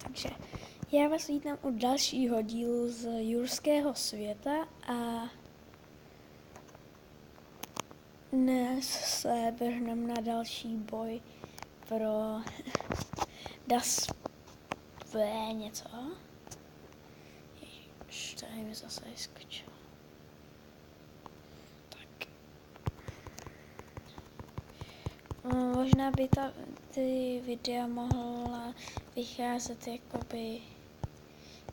Takže já vás vítám u dalšího dílu z Jurského světa a dnes se vrhneme na další boj pro Das něco. Ježiš, tady mi zase vyskočilo. Tak. Možná by ty videa mohla vycházet jakoby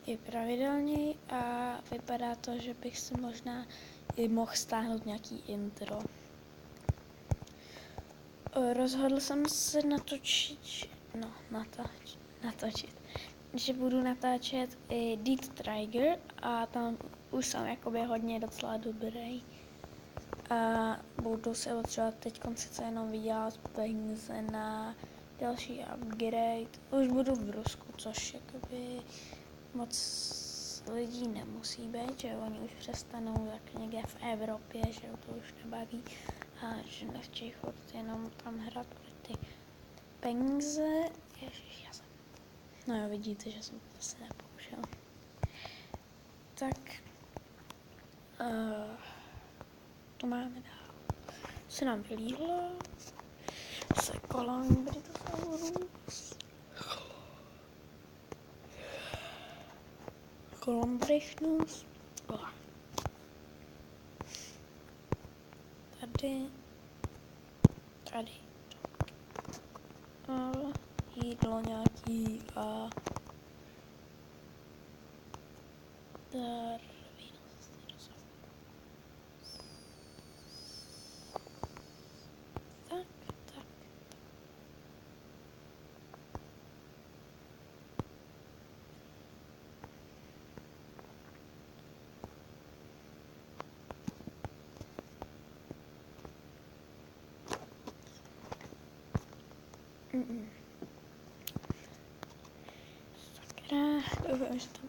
i pravidelněji a vypadá to, že bych si možná i mohl stáhnout nějaký intro. Rozhodl jsem se natočit, že budu natáčet i Dead Trigger a tam už jsem jakoby hodně docela dobrý. A budu se potřebovat teď sice jenom vydělat peníze na další upgrade. Už budu v Rusku, což jakoby moc lidí nemusí být, že oni už přestanou jak někde v Evropě, že to už nebaví a že nechtějí chodit jenom tam hrát pro ty peníze. Ježiš, no jo, vidíte, že jsem to zase nepoužil. Tak, to máme dál. Se nám vylíhlo, se Kolumbrichtnus. Tady. A jídlo nějaký a tak. Sakra, doufám, že tam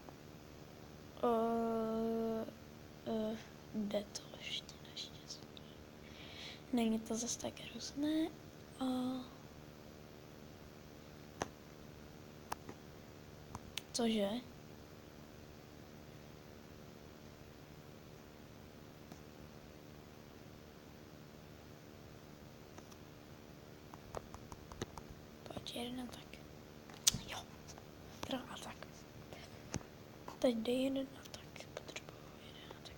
jde to ještě naštěstí. Není to zase tak hrozné. Cože? Pojď jeden tak. Jo. A tak. Teď jde jeden a tak. Potřebuji jeden a tak.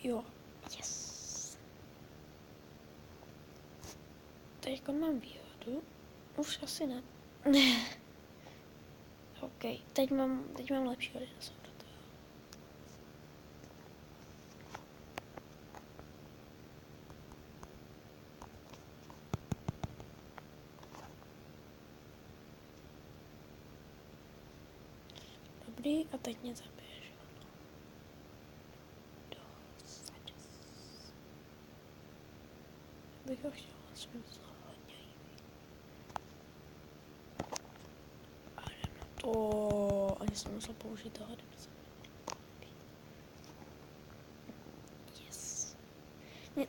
Jo, yes. Teď mám výhodu. Už asi ne. OK, teď mám lepšího dinosaura. Dobrý, a teď mě zabiješ. Bych ho chtěl aspoň hodně. A jdem na to. Ani jsem musel použít toho depsa. Yes.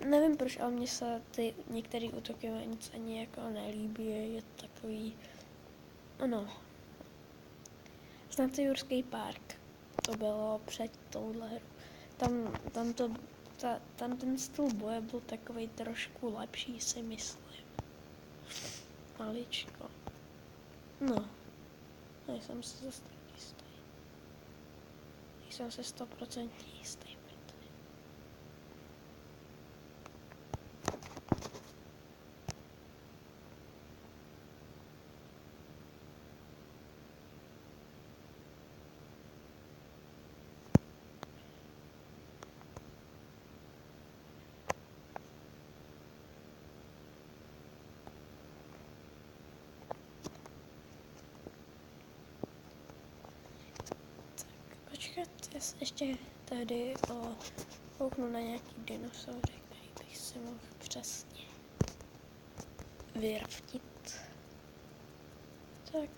Nevím proč, ale mně se ty některé útoky nic ani jako nelíbí. Je to takový... Ano. Znáte Jurský park? To bylo před touhle hru. Tam ten styl boje byl takovej trošku lepší, si myslím. Maličko. No. Nejsem si zase tak jistý. Nejsem si 100% jistý. ještě tady kouknu na nějaký dinosaury, který bych si mohl přesně vyraftit. Tak.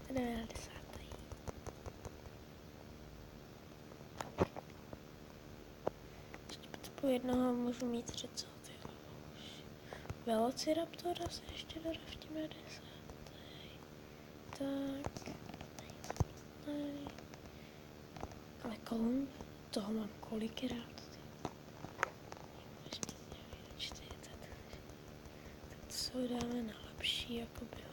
90. Ještě potřebuji jednoho, můžu mít 30. Velociraptora se ještě doraftíme 10. Tak. Ale kolem toho mám kolikrát. 40. Tak to se dáme na lepší, jako bylo.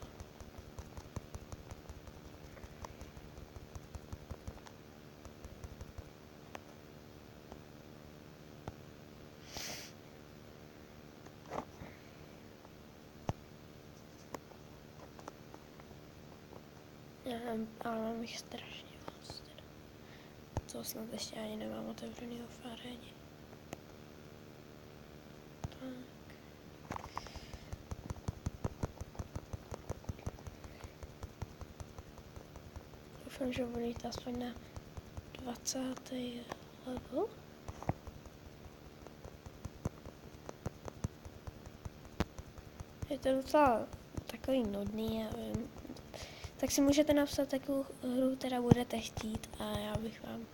Ale mám jich strašně moc. To snad ještě ani nemám otevřený v aréně. Tak. Doufám, že budu jít aspoň na 20. level. Je to docela takový nudný, já vím. Tak si můžete napsat, jakou hru teda budete chtít a já bych vám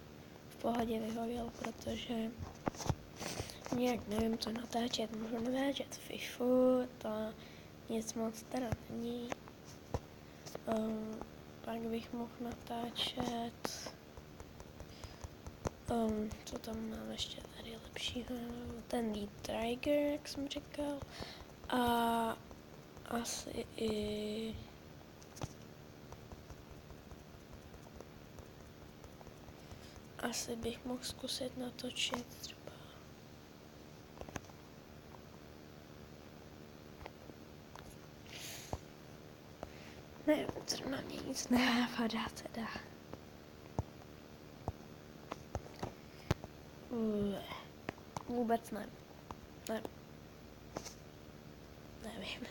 v pohodě vyhověl, protože nějak nevím, co natáčet. Můžu natáčet FIFU, to nic moc teda není. Pak bych mohl natáčet, co tam mám ještě tady lepšího, ten Deep Trigger, jak jsem říkal, a asi i bych mohl zkusit natočit třeba nevím, co na mě nic nenapadá teda. Vůbec ne. Nevím.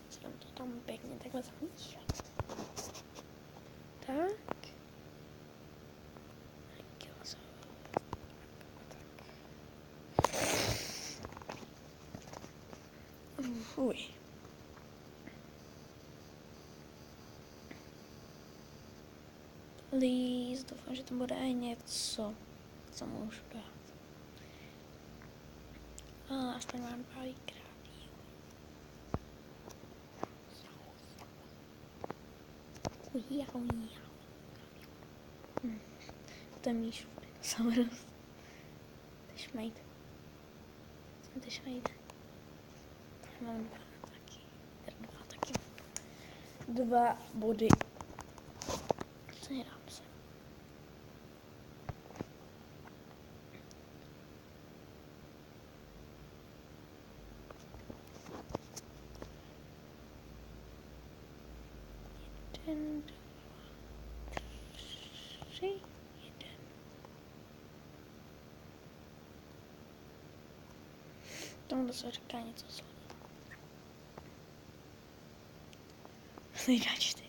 Jsem to tam pěkně takhle zamíchal. Tak. Uj. Líst, doufám, že to bude i něco, co můžu dát. Aspoň mám párkrát. To je míš, samozřejmě. Ty šmejd. Jsem ty šmejd. Mám dva taky. 2 body. Nedám se. Jeden, 2, 3, 1. Tomu se říká něco slovo. Nejdá 4.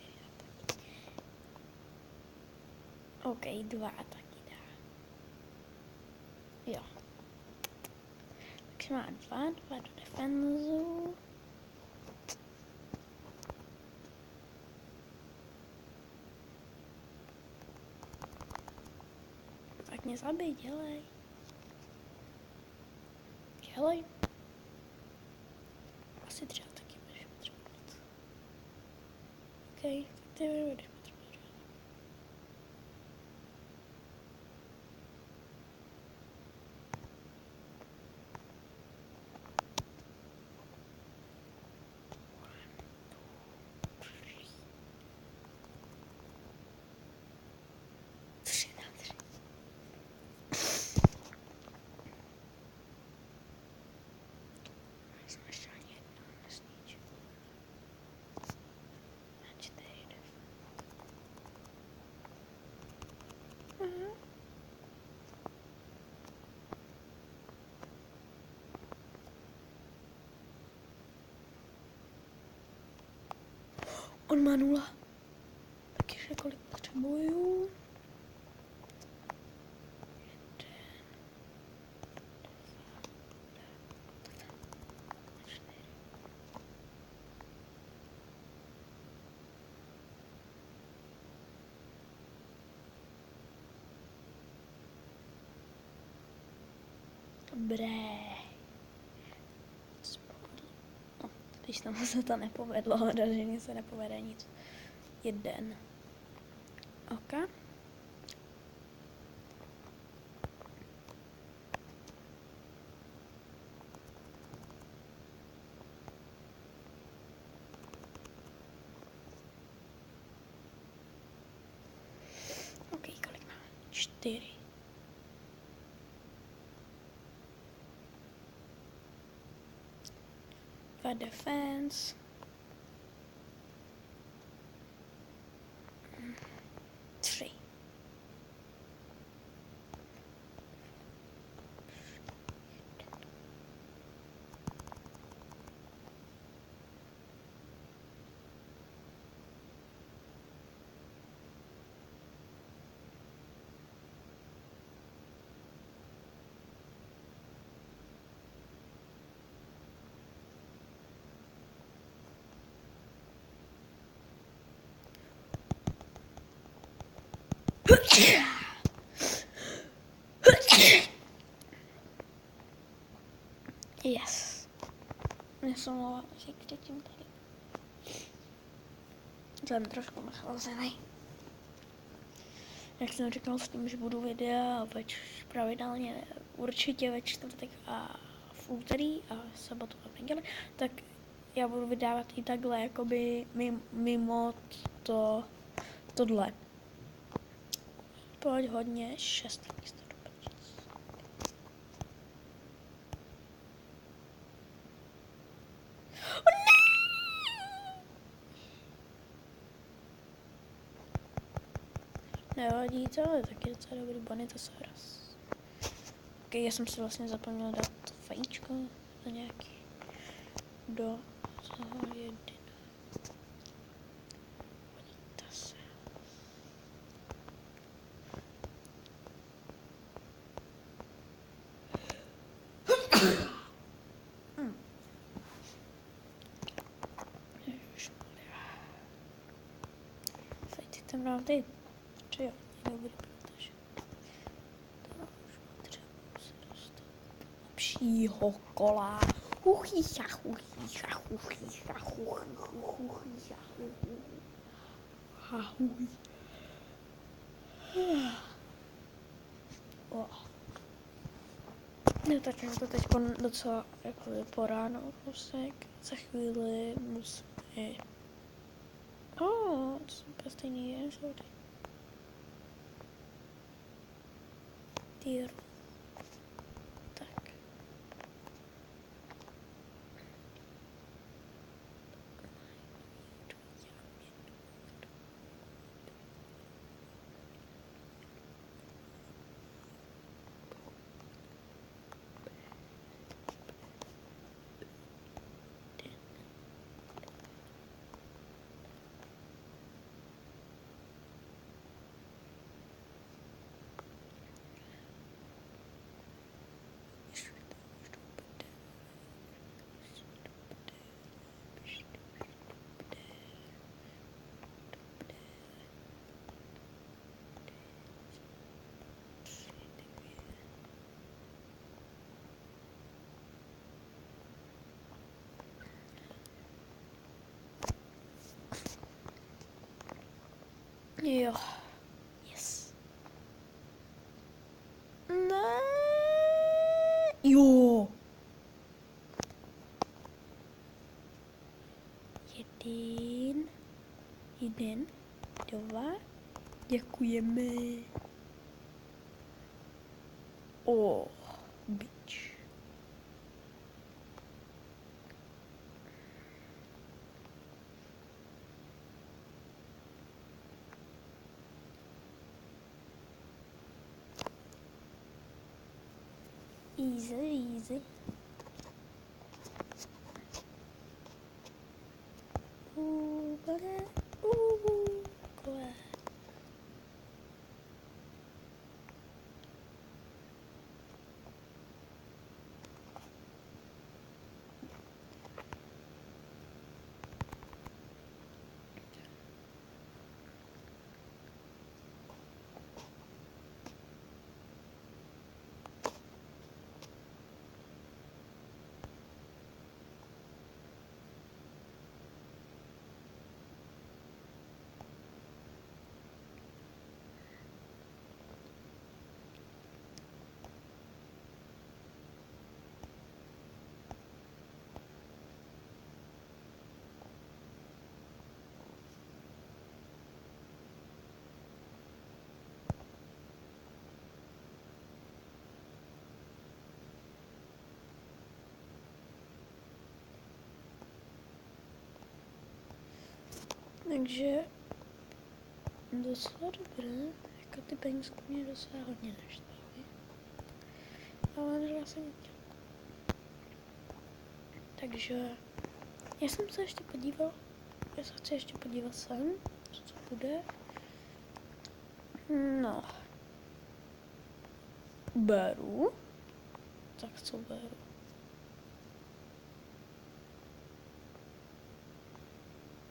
OK, 2 taky dá. Jo. Takže má 2 do defenzu. Tak mě zabij, dělej. Asi třeba taky budeš potřebovat. OK, tak ty budeš potřebovat. On má 0. Tak ještě kolik potřebuju? Dobré. No, když tam se to nepovedlo, že se nepovede nic. 1. OK. OK, kolik máme? 4. Dva defense. 3. Yes. Já jsem mluvila, že předtím tady. Jsem trošku nachlazený. Jak jsem říkal s tím, že budu videa pravidelně určitě ve čtvrtek a v úterý a sobotu a v neděli, tak já budu vydávat i takhle, jakoby mimo tohle. Pojď hodně 6 místo. Nevadí to, ale taky docela dobrý Bonitosaurus. Ok, já jsem si vlastně zapomněl dát to vajíčko za nějaký do toho 1. Bonitosaurus. Teď tam dám ty. Či jo, dobrý, protože to už potřebuji se dostat do lepšího kola. Uchýcha. No tak je to teď docela jako po ráno kousek. Za chvíli musíme... to jsou úplně stejný epizody. Týru. Tak. Jo. Yes. Ne. Jo. 1, 2. Děkujeme. Bič. Easy. Bude. Takže docela dobré, jako ty penízky mě docela hodně naštvaly. Ale nedala jsem nic. Takže já jsem se ještě podíval, já se chci ještě podívat sem, co bude. No. Beru. Tak co beru?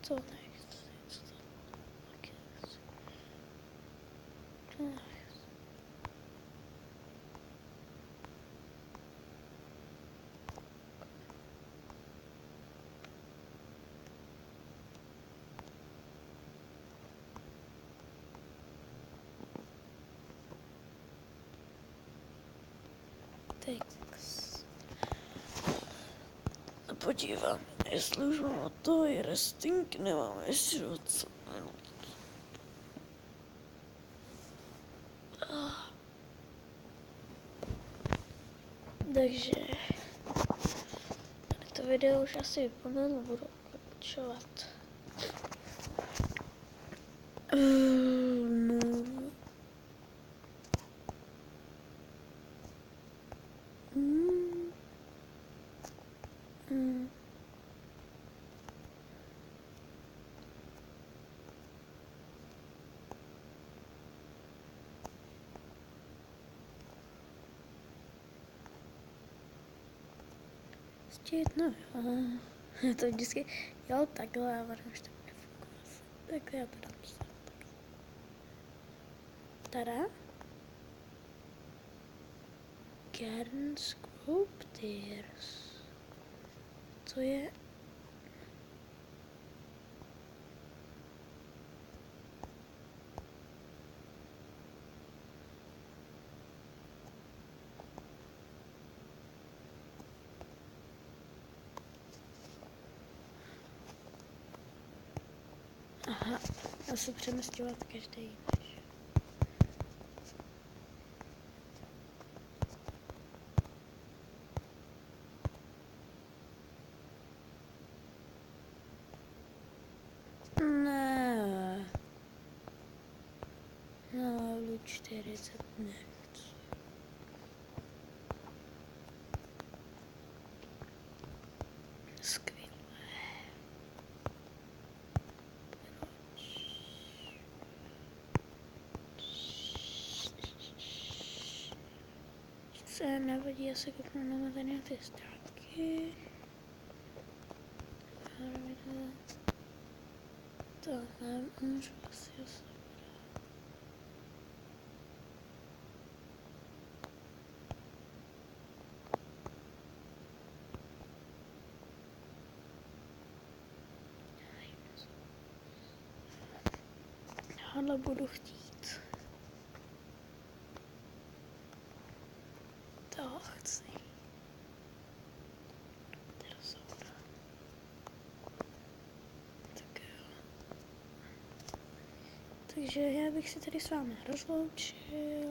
Co nechci, co to taky nechci. To nechci. Text. Podívám, jestli už mám od toho i resting, nemám ještě docela. Takže tady to video už asi vypadne, budu pokračovat. No. Ještě jedno, jo. To vždycky, jo, takhle, ale už to nefunguje. Tak já to dám sem. Tada. Kern Sculptors. Co je? Aha, já se přemysťovat každý. Ne. No, 40 nechci. Skvělé. Se nevadí, asi kouknu na tady ty stránky. To nemůžu asi tohle budu chtít. To chci. Tak jo. Takže já bych se tady s vámi rozloučil.